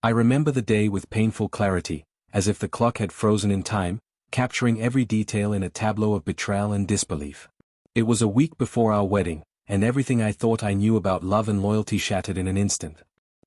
I remember the day with painful clarity, as if the clock had frozen in time, capturing every detail in a tableau of betrayal and disbelief. It was a week before our wedding, and everything I thought I knew about love and loyalty shattered in an instant.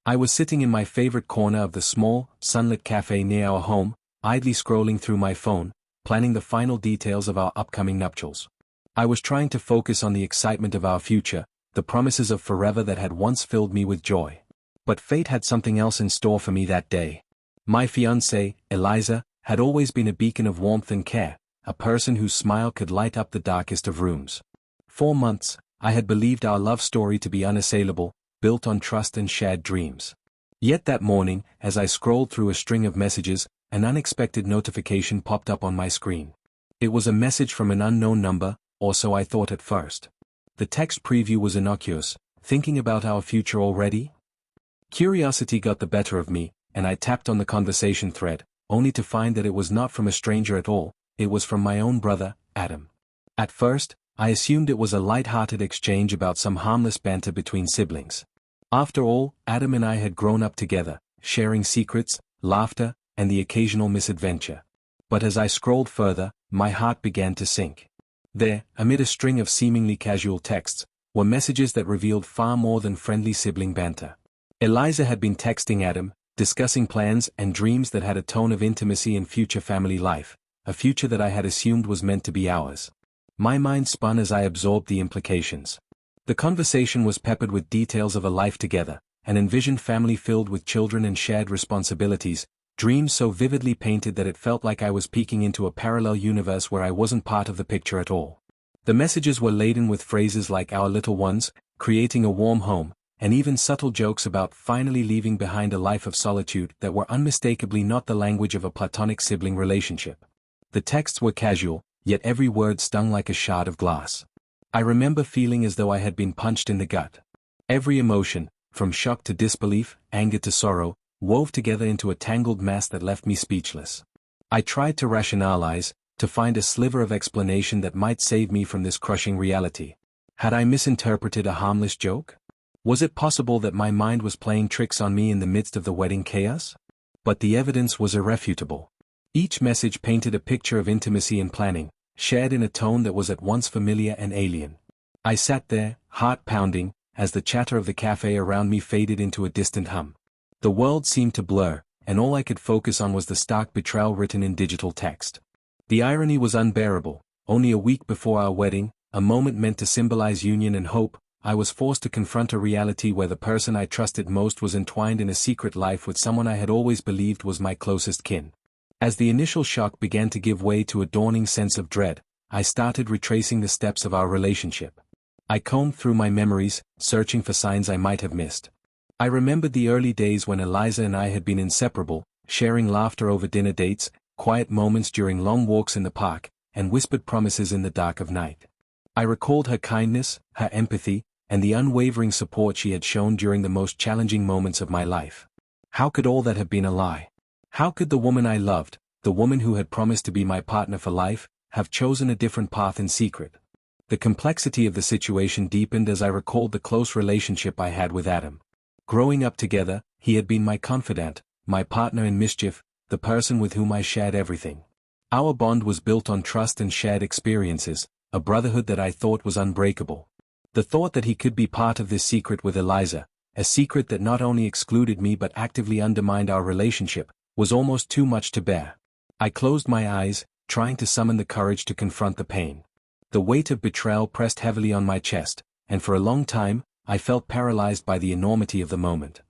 I was sitting in my favorite corner of the small, sunlit cafe near our home, idly scrolling through my phone, planning the final details of our upcoming nuptials. I was trying to focus on the excitement of our future, the promises of forever that had once filled me with joy. But fate had something else in store for me that day. My fiancée, Eliza, had always been a beacon of warmth and care, a person whose smile could light up the darkest of rooms. 4 months, I had believed our love story to be unassailable, built on trust and shared dreams. Yet that morning, as I scrolled through a string of messages, an unexpected notification popped up on my screen. It was a message from an unknown number, or so I thought at first. The text preview was innocuous: "Thinking about our future already?" Curiosity got the better of me, and I tapped on the conversation thread, only to find that it was not from a stranger at all. It was from my own brother, Adam. At first, I assumed it was a light-hearted exchange about some harmless banter between siblings. After all, Adam and I had grown up together, sharing secrets, laughter, and the occasional misadventure. But as I scrolled further, my heart began to sink. There, amid a string of seemingly casual texts, were messages that revealed far more than friendly sibling banter. Eliza had been texting Adam, discussing plans and dreams that had a tone of intimacy and future family life, a future that I had assumed was meant to be ours. My mind spun as I absorbed the implications. The conversation was peppered with details of a life together, an envisioned family filled with children and shared responsibilities, dreams so vividly painted that it felt like I was peeking into a parallel universe where I wasn't part of the picture at all. The messages were laden with phrases like "our little ones," "creating a warm home," and even subtle jokes about finally leaving behind a life of solitude that were unmistakably not the language of a platonic sibling relationship. The texts were casual, yet every word stung like a shard of glass. I remember feeling as though I had been punched in the gut. Every emotion, from shock to disbelief, anger to sorrow, wove together into a tangled mass that left me speechless. I tried to rationalize, to find a sliver of explanation that might save me from this crushing reality. Had I misinterpreted a harmless joke? Was it possible that my mind was playing tricks on me in the midst of the wedding chaos? But the evidence was irrefutable. Each message painted a picture of intimacy and planning, shared in a tone that was at once familiar and alien. I sat there, heart pounding, as the chatter of the cafe around me faded into a distant hum. The world seemed to blur, and all I could focus on was the stark betrayal written in digital text. The irony was unbearable. Only a week before our wedding, a moment meant to symbolize union and hope, I was forced to confront a reality where the person I trusted most was entwined in a secret life with someone I had always believed was my closest kin. As the initial shock began to give way to a dawning sense of dread, I started retracing the steps of our relationship. I combed through my memories, searching for signs I might have missed. I remembered the early days when Eliza and I had been inseparable, sharing laughter over dinner dates, quiet moments during long walks in the park, and whispered promises in the dark of night. I recalled her kindness, her empathy, and the unwavering support she had shown during the most challenging moments of my life. How could all that have been a lie? How could the woman I loved, the woman who had promised to be my partner for life, have chosen a different path in secret? The complexity of the situation deepened as I recalled the close relationship I had with Adam. Growing up together, he had been my confidant, my partner in mischief, the person with whom I shared everything. Our bond was built on trust and shared experiences, a brotherhood that I thought was unbreakable. The thought that he could be part of this secret with Eliza, a secret that not only excluded me but actively undermined our relationship, was almost too much to bear. I closed my eyes, trying to summon the courage to confront the pain. The weight of betrayal pressed heavily on my chest, and for a long time, I felt paralyzed by the enormity of the moment.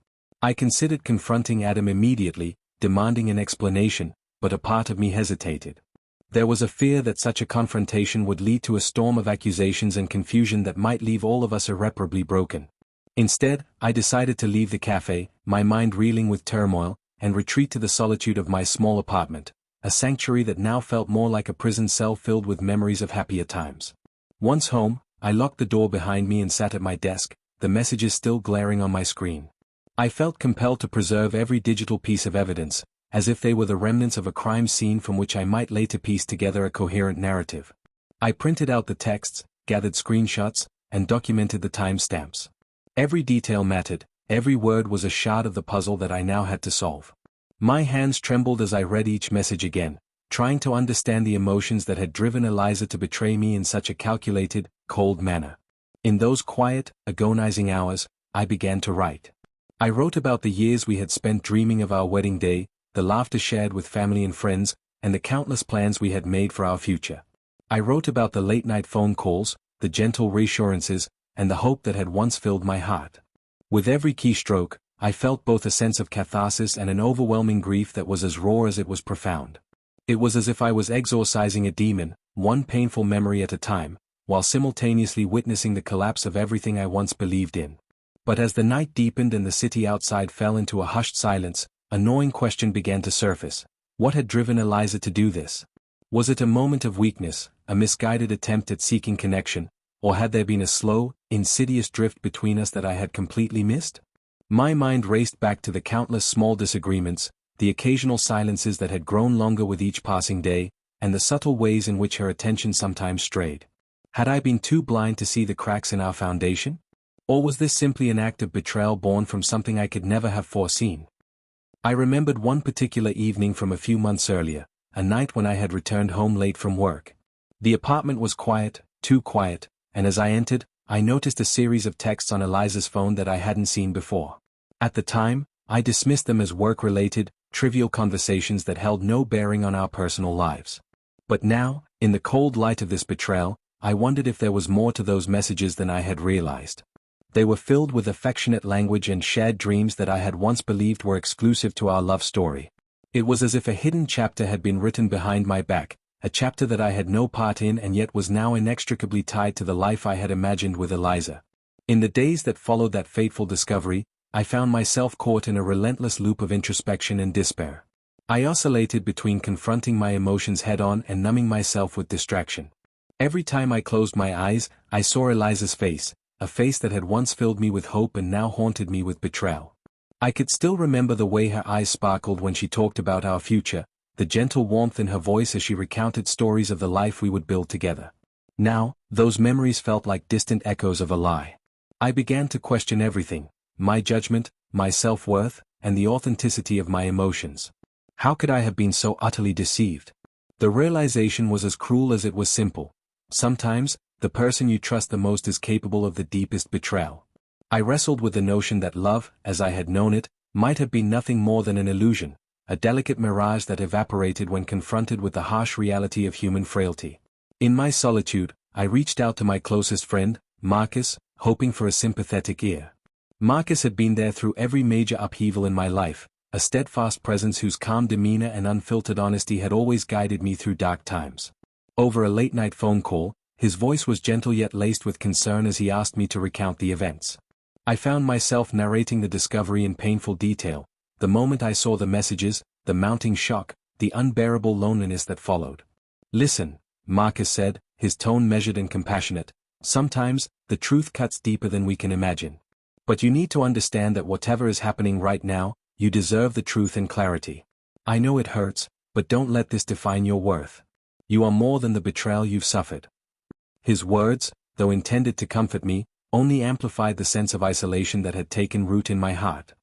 I considered confronting Adam immediately, demanding an explanation, but a part of me hesitated. There was a fear that such a confrontation would lead to a storm of accusations and confusion that might leave all of us irreparably broken. Instead, I decided to leave the cafe, my mind reeling with turmoil, and retreat to the solitude of my small apartment, a sanctuary that now felt more like a prison cell filled with memories of happier times. Once home, I locked the door behind me and sat at my desk, the messages still glaring on my screen. I felt compelled to preserve every digital piece of evidence, as if they were the remnants of a crime scene from which I might later piece together a coherent narrative. I printed out the texts, gathered screenshots, and documented the timestamps. Every detail mattered, every word was a shard of the puzzle that I now had to solve. My hands trembled as I read each message again, trying to understand the emotions that had driven Eliza to betray me in such a calculated, cold manner. In those quiet, agonizing hours, I began to write. I wrote about the years we had spent dreaming of our wedding day, the laughter shared with family and friends, and the countless plans we had made for our future. I wrote about the late-night phone calls, the gentle reassurances, and the hope that had once filled my heart. With every keystroke, I felt both a sense of catharsis and an overwhelming grief that was as raw as it was profound. It was as if I was exorcising a demon, one painful memory at a time, while simultaneously witnessing the collapse of everything I once believed in. But as the night deepened and the city outside fell into a hushed silence, a gnawing question began to surface. What had driven Eliza to do this? Was it a moment of weakness, a misguided attempt at seeking connection, or had there been a slow, insidious drift between us that I had completely missed? My mind raced back to the countless small disagreements, the occasional silences that had grown longer with each passing day, and the subtle ways in which her attention sometimes strayed. Had I been too blind to see the cracks in our foundation? Or was this simply an act of betrayal born from something I could never have foreseen? I remembered one particular evening from a few months earlier, a night when I had returned home late from work. The apartment was quiet, too quiet, and as I entered, I noticed a series of texts on Eliza's phone that I hadn't seen before. At the time, I dismissed them as work-related, trivial conversations that held no bearing on our personal lives. But now, in the cold light of this betrayal, I wondered if there was more to those messages than I had realized. They were filled with affectionate language and shared dreams that I had once believed were exclusive to our love story. It was as if a hidden chapter had been written behind my back, a chapter that I had no part in and yet was now inextricably tied to the life I had imagined with Eliza. In the days that followed that fateful discovery, I found myself caught in a relentless loop of introspection and despair. I oscillated between confronting my emotions head-on and numbing myself with distraction. Every time I closed my eyes, I saw Eliza's face, a face that had once filled me with hope and now haunted me with betrayal. I could still remember the way her eyes sparkled when she talked about our future, the gentle warmth in her voice as she recounted stories of the life we would build together. Now, those memories felt like distant echoes of a lie. I began to question everything, my judgment, my self-worth, and the authenticity of my emotions. How could I have been so utterly deceived? The realization was as cruel as it was simple. Sometimes, the person you trust the most is capable of the deepest betrayal. I wrestled with the notion that love, as I had known it, might have been nothing more than an illusion, a delicate mirage that evaporated when confronted with the harsh reality of human frailty. In my solitude, I reached out to my closest friend, Marcus, hoping for a sympathetic ear. Marcus had been there through every major upheaval in my life, a steadfast presence whose calm demeanor and unfiltered honesty had always guided me through dark times. Over a late-night phone call, his voice was gentle yet laced with concern as he asked me to recount the events. I found myself narrating the discovery in painful detail, the moment I saw the messages, the mounting shock, the unbearable loneliness that followed. "Listen," Marcus said, his tone measured and compassionate, "sometimes, the truth cuts deeper than we can imagine. But you need to understand that whatever is happening right now, you deserve the truth and clarity. I know it hurts, but don't let this define your worth. You are more than the betrayal you've suffered." His words, though intended to comfort me, only amplified the sense of isolation that had taken root in my heart.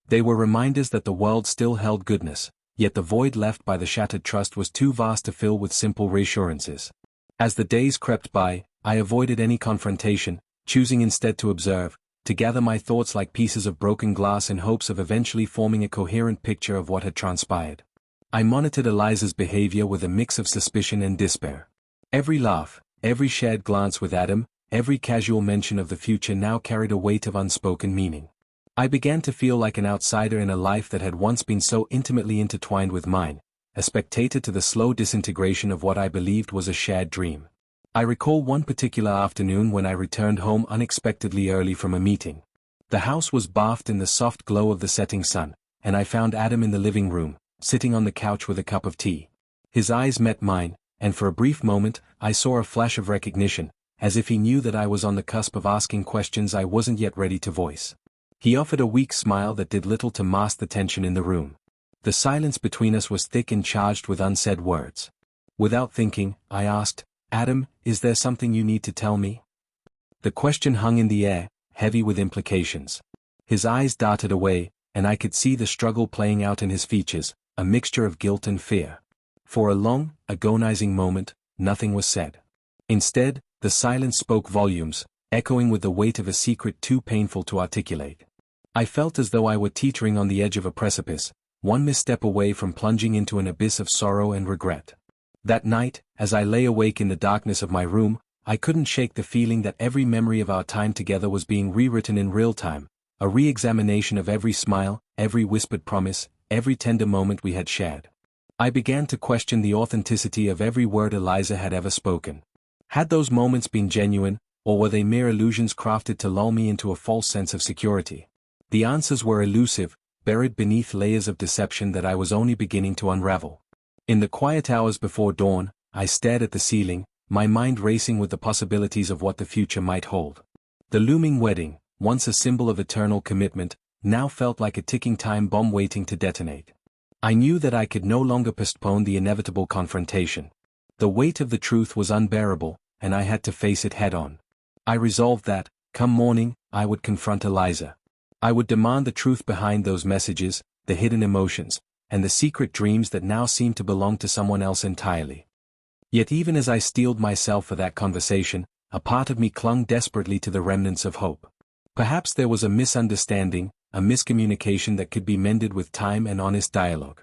They were reminders that the world still held goodness, yet the void left by the shattered trust was too vast to fill with simple reassurances. As the days crept by, I avoided any confrontation, choosing instead to observe, to gather my thoughts like pieces of broken glass in hopes of eventually forming a coherent picture of what had transpired. I monitored Eliza's behavior with a mix of suspicion and despair. Every laugh, every shared glance with Adam, every casual mention of the future now carried a weight of unspoken meaning. I began to feel like an outsider in a life that had once been so intimately intertwined with mine, a spectator to the slow disintegration of what I believed was a shared dream. I recall one particular afternoon when I returned home unexpectedly early from a meeting. The house was bathed in the soft glow of the setting sun, and I found Adam in the living room, sitting on the couch with a cup of tea. His eyes met mine, and for a brief moment, I saw a flash of recognition, as if he knew that I was on the cusp of asking questions I wasn't yet ready to voice. He offered a weak smile that did little to mask the tension in the room. The silence between us was thick and charged with unsaid words. Without thinking, I asked, "Adam, is there something you need to tell me?" The question hung in the air, heavy with implications. His eyes darted away, and I could see the struggle playing out in his features, a mixture of guilt and fear. For a long, agonizing moment, nothing was said. Instead, the silence spoke volumes, echoing with the weight of a secret too painful to articulate. I felt as though I were teetering on the edge of a precipice, one misstep away from plunging into an abyss of sorrow and regret. That night, as I lay awake in the darkness of my room, I couldn't shake the feeling that every memory of our time together was being rewritten in real time, a re-examination of every smile, every whispered promise, every tender moment we had shared. I began to question the authenticity of every word Eliza had ever spoken. Had those moments been genuine, or were they mere illusions crafted to lull me into a false sense of security? The answers were elusive, buried beneath layers of deception that I was only beginning to unravel. In the quiet hours before dawn, I stared at the ceiling, my mind racing with the possibilities of what the future might hold. The looming wedding, once a symbol of eternal commitment, now felt like a ticking time bomb waiting to detonate. I knew that I could no longer postpone the inevitable confrontation. The weight of the truth was unbearable, and I had to face it head-on. I resolved that, come morning, I would confront Eliza. I would demand the truth behind those messages, the hidden emotions, and the secret dreams that now seemed to belong to someone else entirely. Yet even as I steeled myself for that conversation, a part of me clung desperately to the remnants of hope. Perhaps there was a misunderstanding, a miscommunication that could be mended with time and honest dialogue.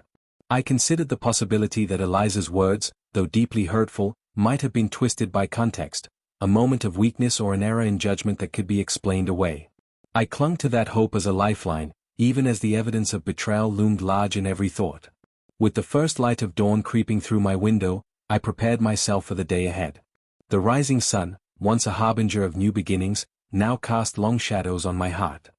I considered the possibility that Eliza's words, though deeply hurtful, might have been twisted by context, a moment of weakness or an error in judgment that could be explained away. I clung to that hope as a lifeline, even as the evidence of betrayal loomed large in every thought. With the first light of dawn creeping through my window, I prepared myself for the day ahead. The rising sun, once a harbinger of new beginnings, now cast long shadows on my heart.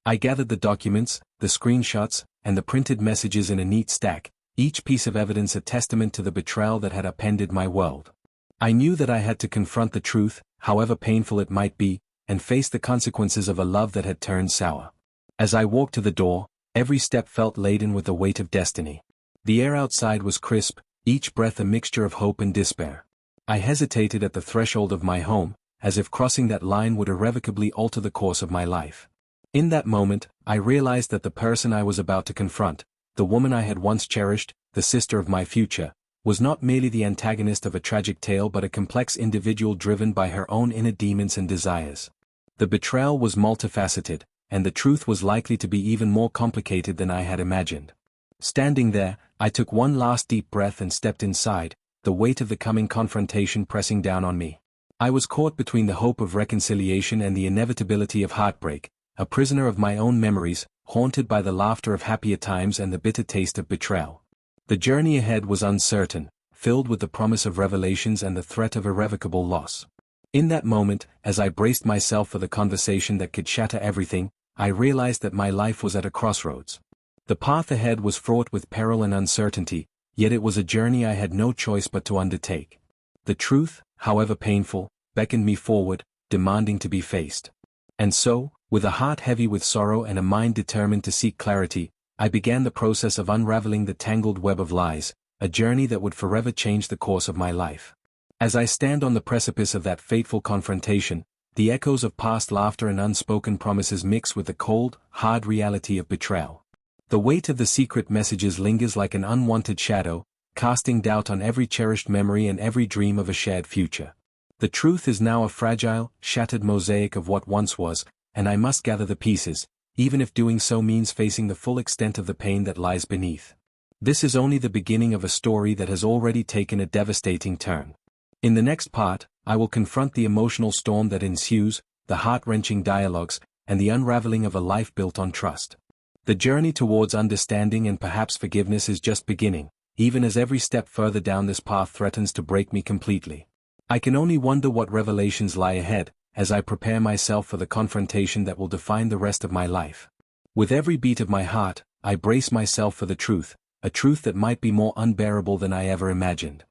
I gathered the documents, the screenshots, and the printed messages in a neat stack, each piece of evidence a testament to the betrayal that had upended my world. I knew that I had to confront the truth, however painful it might be, and face the consequences of a love that had turned sour. As I walked to the door, every step felt laden with the weight of destiny. The air outside was crisp, each breath a mixture of hope and despair. I hesitated at the threshold of my home, as if crossing that line would irrevocably alter the course of my life. In that moment, I realized that the person I was about to confront, the woman I had once cherished, the sister of my future, was not merely the antagonist of a tragic tale but a complex individual driven by her own inner demons and desires. The betrayal was multifaceted, and the truth was likely to be even more complicated than I had imagined. Standing there, I took one last deep breath and stepped inside, the weight of the coming confrontation pressing down on me. I was caught between the hope of reconciliation and the inevitability of heartbreak, a prisoner of my own memories, haunted by the laughter of happier times and the bitter taste of betrayal. The journey ahead was uncertain, filled with the promise of revelations and the threat of irrevocable loss. In that moment, as I braced myself for the conversation that could shatter everything, I realized that my life was at a crossroads. The path ahead was fraught with peril and uncertainty, yet it was a journey I had no choice but to undertake. The truth, however painful, beckoned me forward, demanding to be faced. And so, with a heart heavy with sorrow and a mind determined to seek clarity, I began the process of unraveling the tangled web of lies, a journey that would forever change the course of my life. As I stand on the precipice of that fateful confrontation, the echoes of past laughter and unspoken promises mix with the cold, hard reality of betrayal. The weight of the secret messages lingers like an unwanted shadow, casting doubt on every cherished memory and every dream of a shared future. The truth is now a fragile, shattered mosaic of what once was, and I must gather the pieces, even if doing so means facing the full extent of the pain that lies beneath. This is only the beginning of a story that has already taken a devastating turn. In the next part, I will confront the emotional storm that ensues, the heart-wrenching dialogues, and the unraveling of a life built on trust. The journey towards understanding and perhaps forgiveness is just beginning, even as every step further down this path threatens to break me completely. I can only wonder what revelations lie ahead, as I prepare myself for the confrontation that will define the rest of my life. With every beat of my heart, I brace myself for the truth, a truth that might be more unbearable than I ever imagined.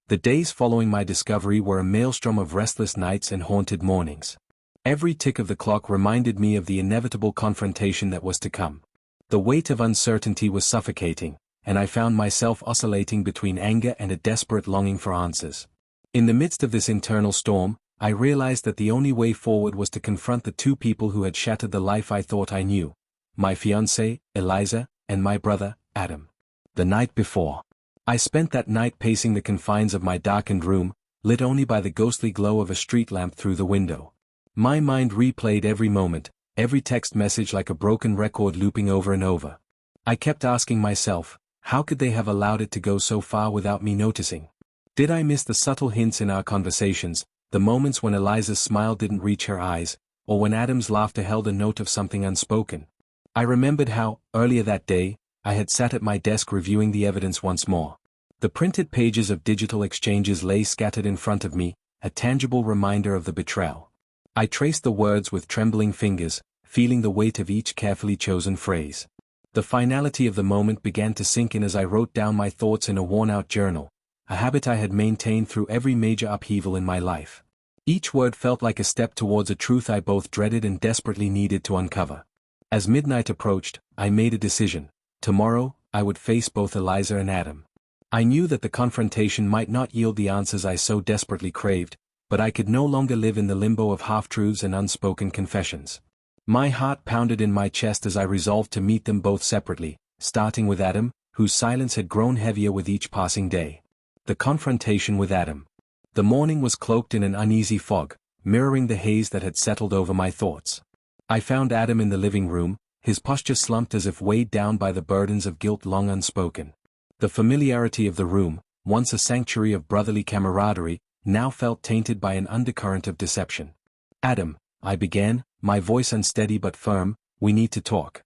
The days following my discovery were a maelstrom of restless nights and haunted mornings. Every tick of the clock reminded me of the inevitable confrontation that was to come. The weight of uncertainty was suffocating, and I found myself oscillating between anger and a desperate longing for answers. In the midst of this internal storm, I realized that the only way forward was to confront the two people who had shattered the life I thought I knew. My fiancée, Eliza, and my brother, Adam. The night before. I spent that night pacing the confines of my darkened room, lit only by the ghostly glow of a street lamp through the window. My mind replayed every moment, every text message like a broken record looping over and over. I kept asking myself, how could they have allowed it to go so far without me noticing? Did I miss the subtle hints in our conversations, the moments when Eliza's smile didn't reach her eyes, or when Adam's laughter held a note of something unspoken? I remembered how, earlier that day, I had sat at my desk reviewing the evidence once more. The printed pages of digital exchanges lay scattered in front of me, a tangible reminder of the betrayal. I traced the words with trembling fingers, feeling the weight of each carefully chosen phrase. The finality of the moment began to sink in as I wrote down my thoughts in a worn-out journal, a habit I had maintained through every major upheaval in my life. Each word felt like a step towards a truth I both dreaded and desperately needed to uncover. As midnight approached, I made a decision. Tomorrow, I would face both Eliza and Adam. I knew that the confrontation might not yield the answers I so desperately craved, but I could no longer live in the limbo of half-truths and unspoken confessions. My heart pounded in my chest as I resolved to meet them both separately, starting with Adam, whose silence had grown heavier with each passing day. The confrontation with Adam. The morning was cloaked in an uneasy fog, mirroring the haze that had settled over my thoughts. I found Adam in the living room, his posture slumped as if weighed down by the burdens of guilt long unspoken. The familiarity of the room, once a sanctuary of brotherly camaraderie, now felt tainted by an undercurrent of deception. Adam, I began, my voice unsteady but firm, we need to talk.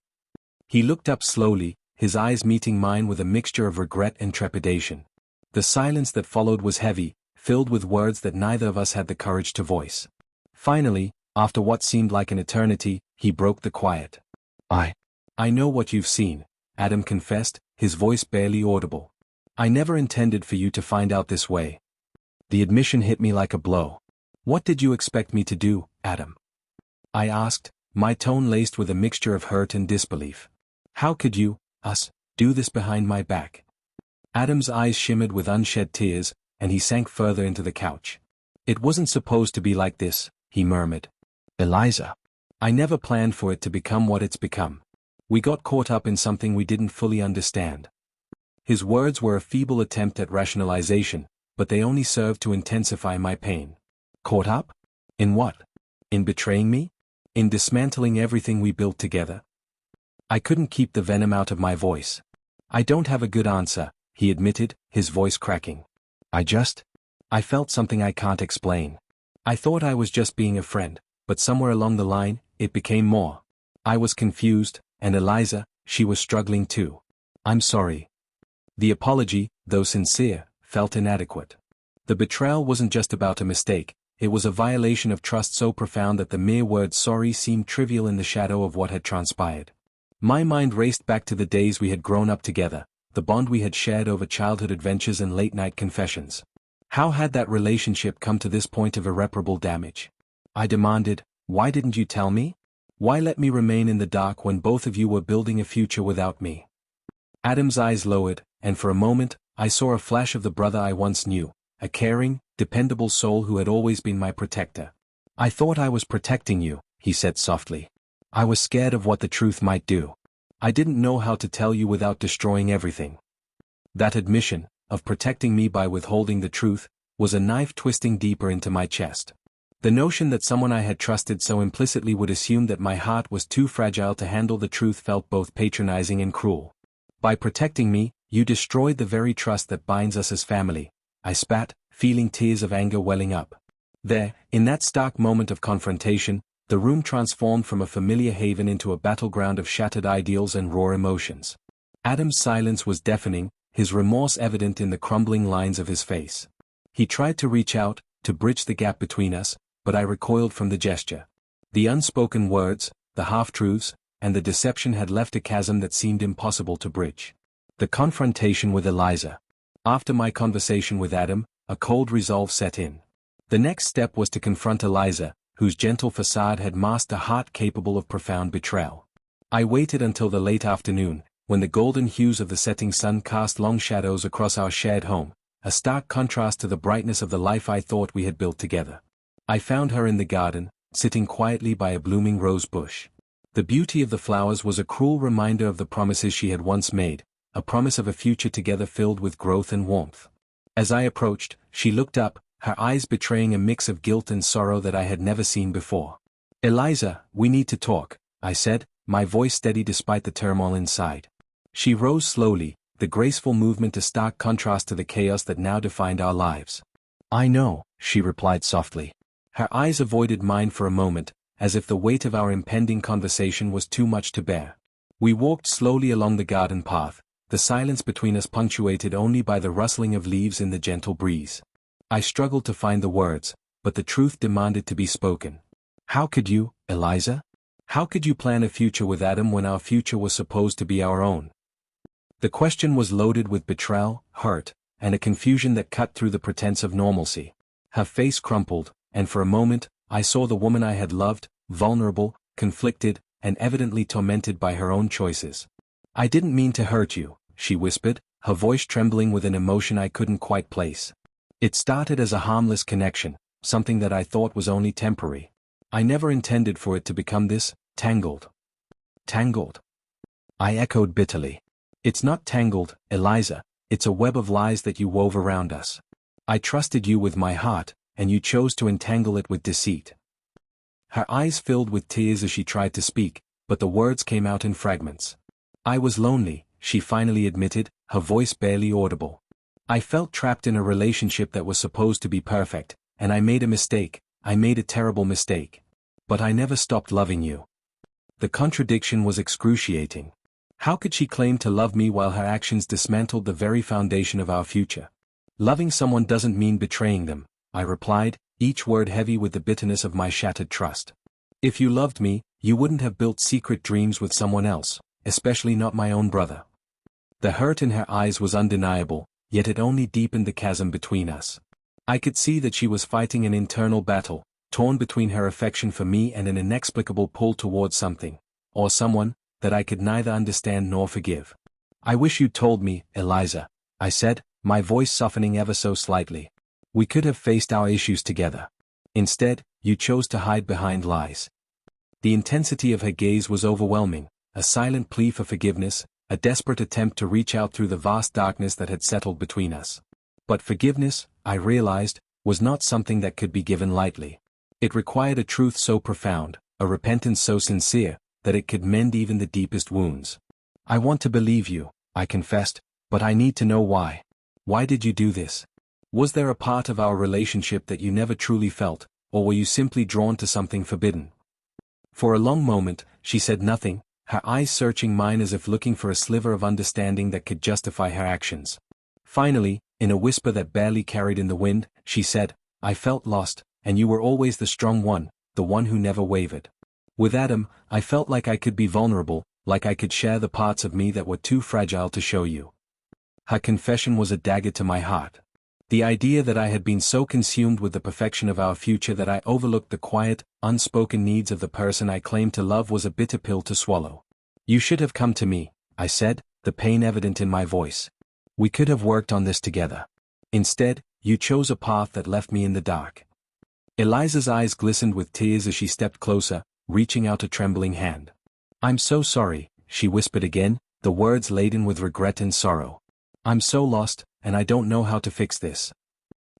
He looked up slowly, his eyes meeting mine with a mixture of regret and trepidation. The silence that followed was heavy, filled with words that neither of us had the courage to voice. Finally, after what seemed like an eternity, he broke the quiet. I know what you've seen, Adam confessed, his voice barely audible. I never intended for you to find out this way. The admission hit me like a blow. What did you expect me to do, Adam? I asked, my tone laced with a mixture of hurt and disbelief. How could you, do this behind my back? Adam's eyes shimmered with unshed tears, and he sank further into the couch. It wasn't supposed to be like this, he murmured. Eliza. I never planned for it to become what it's become. We got caught up in something we didn't fully understand. His words were a feeble attempt at rationalization, but they only served to intensify my pain. Caught up? In what? In betraying me? In dismantling everything we built together? I couldn't keep the venom out of my voice. I don't have a good answer, he admitted, his voice cracking. I felt something I can't explain. I thought I was just being a friend, but somewhere along the line, it became more. I was confused, and Eliza, she was struggling too. I'm sorry. The apology, though sincere, felt inadequate. The betrayal wasn't just about a mistake, it was a violation of trust so profound that the mere word sorry seemed trivial in the shadow of what had transpired. My mind raced back to the days we had grown up together, the bond we had shared over childhood adventures and late-night confessions. How had that relationship come to this point of irreparable damage? I demanded, why didn't you tell me? Why let me remain in the dark when both of you were building a future without me? Adam's eyes lowered, and for a moment, I saw a flash of the brother I once knew, a caring, dependable soul who had always been my protector. I thought I was protecting you, he said softly. I was scared of what the truth might do. I didn't know how to tell you without destroying everything. That admission, of protecting me by withholding the truth, was a knife twisting deeper into my chest. The notion that someone I had trusted so implicitly would assume that my heart was too fragile to handle the truth felt both patronizing and cruel. By protecting me, you destroyed the very trust that binds us as family, I spat, feeling tears of anger welling up. There, in that stark moment of confrontation, the room transformed from a familiar haven into a battleground of shattered ideals and raw emotions. Adam's silence was deafening, his remorse evident in the crumbling lines of his face. He tried to reach out, to bridge the gap between us, but I recoiled from the gesture. The unspoken words, the half-truths, and the deception had left a chasm that seemed impossible to bridge. The confrontation with Eliza. After my conversation with Adam, a cold resolve set in. The next step was to confront Eliza, whose gentle facade had masked a heart capable of profound betrayal. I waited until the late afternoon, when the golden hues of the setting sun cast long shadows across our shared home, a stark contrast to the brightness of the life I thought we had built together. I found her in the garden, sitting quietly by a blooming rose bush. The beauty of the flowers was a cruel reminder of the promises she had once made, a promise of a future together filled with growth and warmth. As I approached, she looked up, her eyes betraying a mix of guilt and sorrow that I had never seen before. "Eliza, we need to talk," I said, my voice steady despite the turmoil inside. She rose slowly, the graceful movement a stark contrast to the chaos that now defined our lives. "I know," she replied softly. Her eyes avoided mine for a moment, as if the weight of our impending conversation was too much to bear. We walked slowly along the garden path, the silence between us punctuated only by the rustling of leaves in the gentle breeze. I struggled to find the words, but the truth demanded to be spoken. "How could you, Eliza? How could you plan a future with Adam when our future was supposed to be our own?" The question was loaded with betrayal, hurt, and a confusion that cut through the pretense of normalcy. Her face crumpled, and for a moment, I saw the woman I had loved, vulnerable, conflicted, and evidently tormented by her own choices. "I didn't mean to hurt you," she whispered, her voice trembling with an emotion I couldn't quite place. "It started as a harmless connection, something that I thought was only temporary. I never intended for it to become this, tangled." "Tangled?" I echoed bitterly. "It's not tangled, Eliza, it's a web of lies that you wove around us. I trusted you with my heart, and you chose to entangle it with deceit." Her eyes filled with tears as she tried to speak, but the words came out in fragments. "I was lonely," she finally admitted, her voice barely audible. "I felt trapped in a relationship that was supposed to be perfect, and I made a mistake. I made a terrible mistake. But I never stopped loving you." The contradiction was excruciating. How could she claim to love me while her actions dismantled the very foundation of our future? "Loving someone doesn't mean betraying them," I replied, each word heavy with the bitterness of my shattered trust. "If you loved me, you wouldn't have built secret dreams with someone else, especially not my own brother." The hurt in her eyes was undeniable, yet it only deepened the chasm between us. I could see that she was fighting an internal battle, torn between her affection for me and an inexplicable pull towards something, or someone, that I could neither understand nor forgive. "I wish you'd told me, Eliza," I said, my voice softening ever so slightly. "We could have faced our issues together. Instead, you chose to hide behind lies." The intensity of her gaze was overwhelming, a silent plea for forgiveness, a desperate attempt to reach out through the vast darkness that had settled between us. But forgiveness, I realized, was not something that could be given lightly. It required a truth so profound, a repentance so sincere, that it could mend even the deepest wounds. "I want to believe you," I confessed, "but I need to know why. Why did you do this? Was there a part of our relationship that you never truly felt, or were you simply drawn to something forbidden?" For a long moment, she said nothing, her eyes searching mine as if looking for a sliver of understanding that could justify her actions. Finally, in a whisper that barely carried in the wind, she said, "I felt lost, and you were always the strong one, the one who never wavered. With Adam, I felt like I could be vulnerable, like I could share the parts of me that were too fragile to show you." Her confession was a dagger to my heart. The idea that I had been so consumed with the perfection of our future that I overlooked the quiet, unspoken needs of the person I claimed to love was a bitter pill to swallow. "You should have come to me," I said, the pain evident in my voice. "We could have worked on this together. Instead, you chose a path that left me in the dark." Eliza's eyes glistened with tears as she stepped closer, reaching out a trembling hand. "I'm so sorry," she whispered again, the words laden with regret and sorrow. "I'm so lost, and I don't know how to fix this."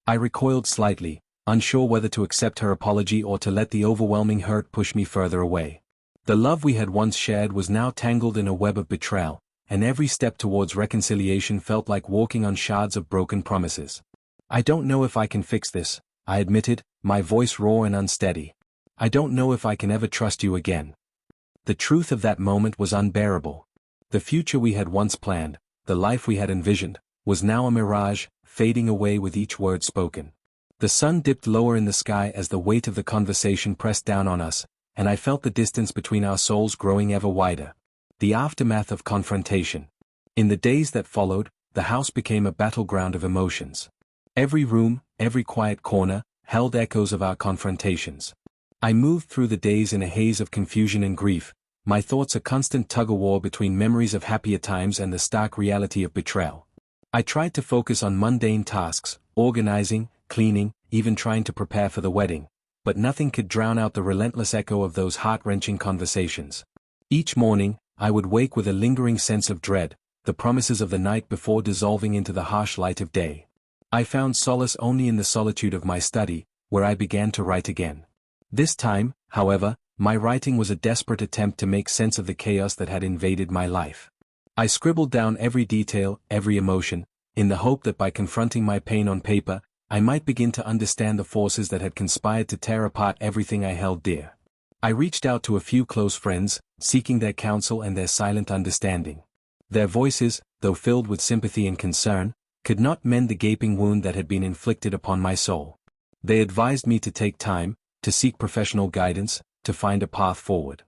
I recoiled slightly, unsure whether to accept her apology or to let the overwhelming hurt push me further away. The love we had once shared was now tangled in a web of betrayal, and every step towards reconciliation felt like walking on shards of broken promises. "I don't know if I can fix this," I admitted, my voice raw and unsteady. "I don't know if I can ever trust you again." The truth of that moment was unbearable. The future we had once planned, the life we had envisioned, was now a mirage, fading away with each word spoken. The sun dipped lower in the sky as the weight of the conversation pressed down on us, and I felt the distance between our souls growing ever wider. The aftermath of confrontation. In the days that followed, the house became a battleground of emotions. Every room, every quiet corner, held echoes of our confrontations. I moved through the days in a haze of confusion and grief, my thoughts a constant tug-of-war between memories of happier times and the stark reality of betrayal. I tried to focus on mundane tasks, organizing, cleaning, even trying to prepare for the wedding, but nothing could drown out the relentless echo of those heart-wrenching conversations. Each morning, I would wake with a lingering sense of dread, the promises of the night before dissolving into the harsh light of day. I found solace only in the solitude of my study, where I began to write again. This time, however, my writing was a desperate attempt to make sense of the chaos that had invaded my life. I scribbled down every detail, every emotion, in the hope that by confronting my pain on paper, I might begin to understand the forces that had conspired to tear apart everything I held dear. I reached out to a few close friends, seeking their counsel and their silent understanding. Their voices, though filled with sympathy and concern, could not mend the gaping wound that had been inflicted upon my soul. They advised me to take time, to seek professional guidance, to find a path forward.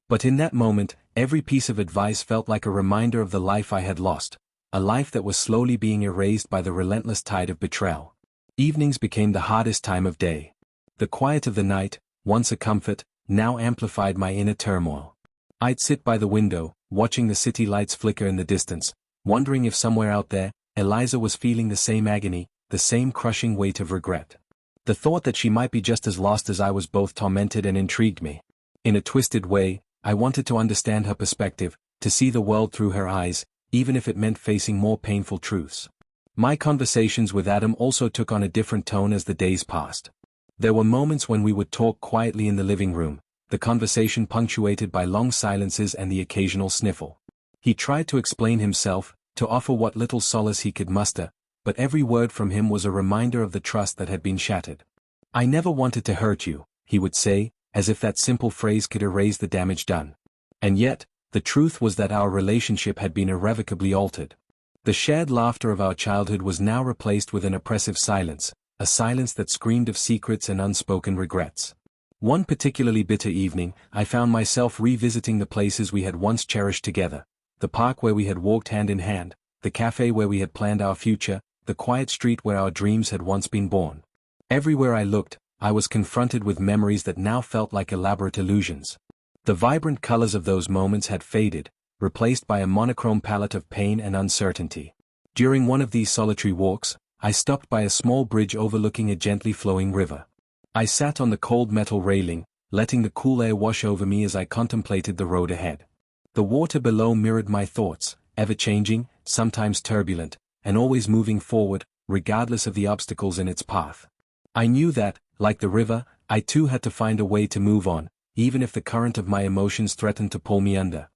But in that moment, every piece of advice felt like a reminder of the life I had lost, a life that was slowly being erased by the relentless tide of betrayal. Evenings became the hardest time of day. The quiet of the night, once a comfort, now amplified my inner turmoil. I'd sit by the window, watching the city lights flicker in the distance, wondering if somewhere out there, Eliza was feeling the same agony, the same crushing weight of regret. The thought that she might be just as lost as I was both tormented and intrigued me. In a twisted way, I wanted to understand her perspective, to see the world through her eyes, even if it meant facing more painful truths. My conversations with Adam also took on a different tone as the days passed. There were moments when we would talk quietly in the living room, the conversation punctuated by long silences and the occasional sniffle. He tried to explain himself, to offer what little solace he could muster, but every word from him was a reminder of the trust that had been shattered. "I never wanted to hurt you," he would say, as if that simple phrase could erase the damage done. And yet, the truth was that our relationship had been irrevocably altered. The shared laughter of our childhood was now replaced with an oppressive silence, a silence that screamed of secrets and unspoken regrets. One particularly bitter evening, I found myself revisiting the places we had once cherished together, the park where we had walked hand in hand, the cafe where we had planned our future, the quiet street where our dreams had once been born. Everywhere I looked, I was confronted with memories that now felt like elaborate illusions. The vibrant colors of those moments had faded, replaced by a monochrome palette of pain and uncertainty. During one of these solitary walks, I stopped by a small bridge overlooking a gently flowing river. I sat on the cold metal railing, letting the cool air wash over me as I contemplated the road ahead. The water below mirrored my thoughts, ever-changing, sometimes turbulent, and always moving forward, regardless of the obstacles in its path. I knew that, like the river, I too had to find a way to move on, even if the current of my emotions threatened to pull me under.